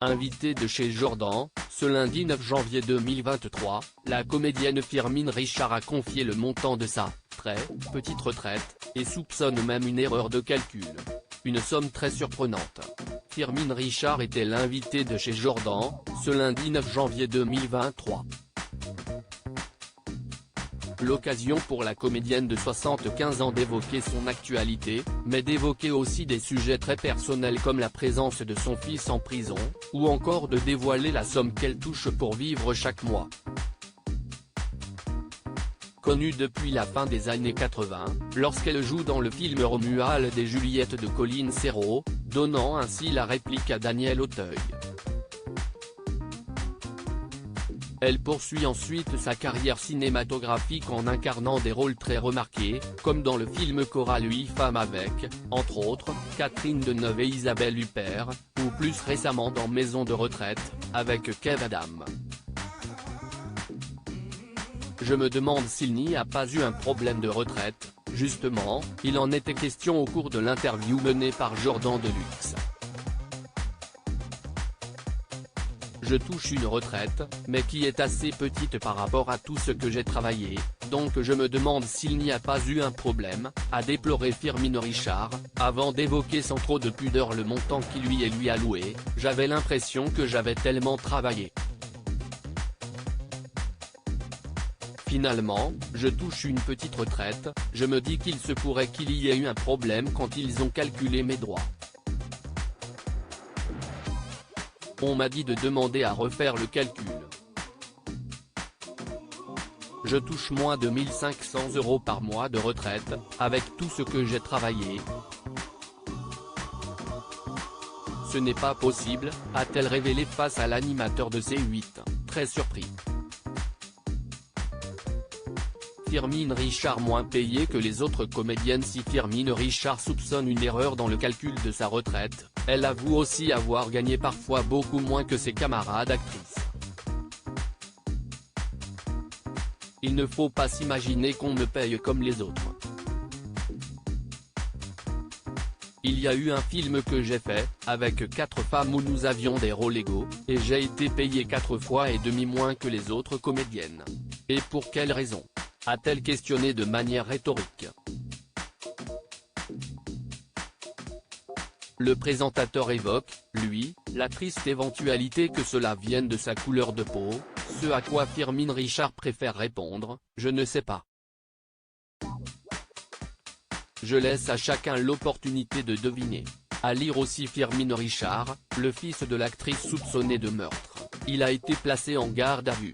Invitée de chez Jordan, ce lundi 9 janvier 2023, la comédienne Firmin Richard a confié le montant de sa très petite retraite, et soupçonne même une erreur de calcul. Une somme très surprenante. Firmin Richard était l'invitée de chez Jordan, ce lundi 9 janvier 2023. L'occasion pour la comédienne de 75 ans d'évoquer son actualité, mais d'évoquer aussi des sujets très personnels comme la présence de son fils en prison, ou encore de dévoiler la somme qu'elle touche pour vivre chaque mois. Connue depuis la fin des années 80, lorsqu'elle joue dans le film Romuald et Juliette de Colin Serrault, donnant ainsi la réplique à Daniel Auteuil. Elle poursuit ensuite sa carrière cinématographique en incarnant des rôles très remarqués, comme dans le film Coralie 8 femmes avec, entre autres, Catherine Deneuve et Isabelle Huppert, ou plus récemment dans Maison de retraite, avec Kev Adams. Je me demande s'il n'y a pas eu un problème de retraite, justement, il en était question au cours de l'interview menée par Jordan Deluxe. Je touche une retraite, mais qui est assez petite par rapport à tout ce que j'ai travaillé, donc je me demande s'il n'y a pas eu un problème, a déploré Firmin Richard, avant d'évoquer sans trop de pudeur le montant qui lui est alloué. J'avais l'impression que j'avais tellement travaillé. Finalement, je touche une petite retraite, je me dis qu'il se pourrait qu'il y ait eu un problème quand ils ont calculé mes droits. On m'a dit de demander à refaire le calcul. Je touche moins de 1 500 € par mois de retraite, avec tout ce que j'ai travaillé. Ce n'est pas possible, a-t-elle révélé face à l'animateur de C8, très surpris. Firmin Richard moins payée que les autres comédiennes. Si Firmin Richard soupçonne une erreur dans le calcul de sa retraite, elle avoue aussi avoir gagné parfois beaucoup moins que ses camarades actrices. Il ne faut pas s'imaginer qu'on me paye comme les autres. Il y a eu un film que j'ai fait, avec 4 femmes où nous avions des rôles égaux, et j'ai été payée 4 fois et demi moins que les autres comédiennes. Et pour quelle raison ? A-t-elle questionné de manière rhétorique. Le présentateur évoque, lui, la triste éventualité que cela vienne de sa couleur de peau, ce à quoi Firmin Richard préfère répondre, je ne sais pas. Je laisse à chacun l'opportunité de deviner. À lire aussi Firmin Richard, le fils de l'actrice soupçonnée de meurtre, il a été placé en garde à vue.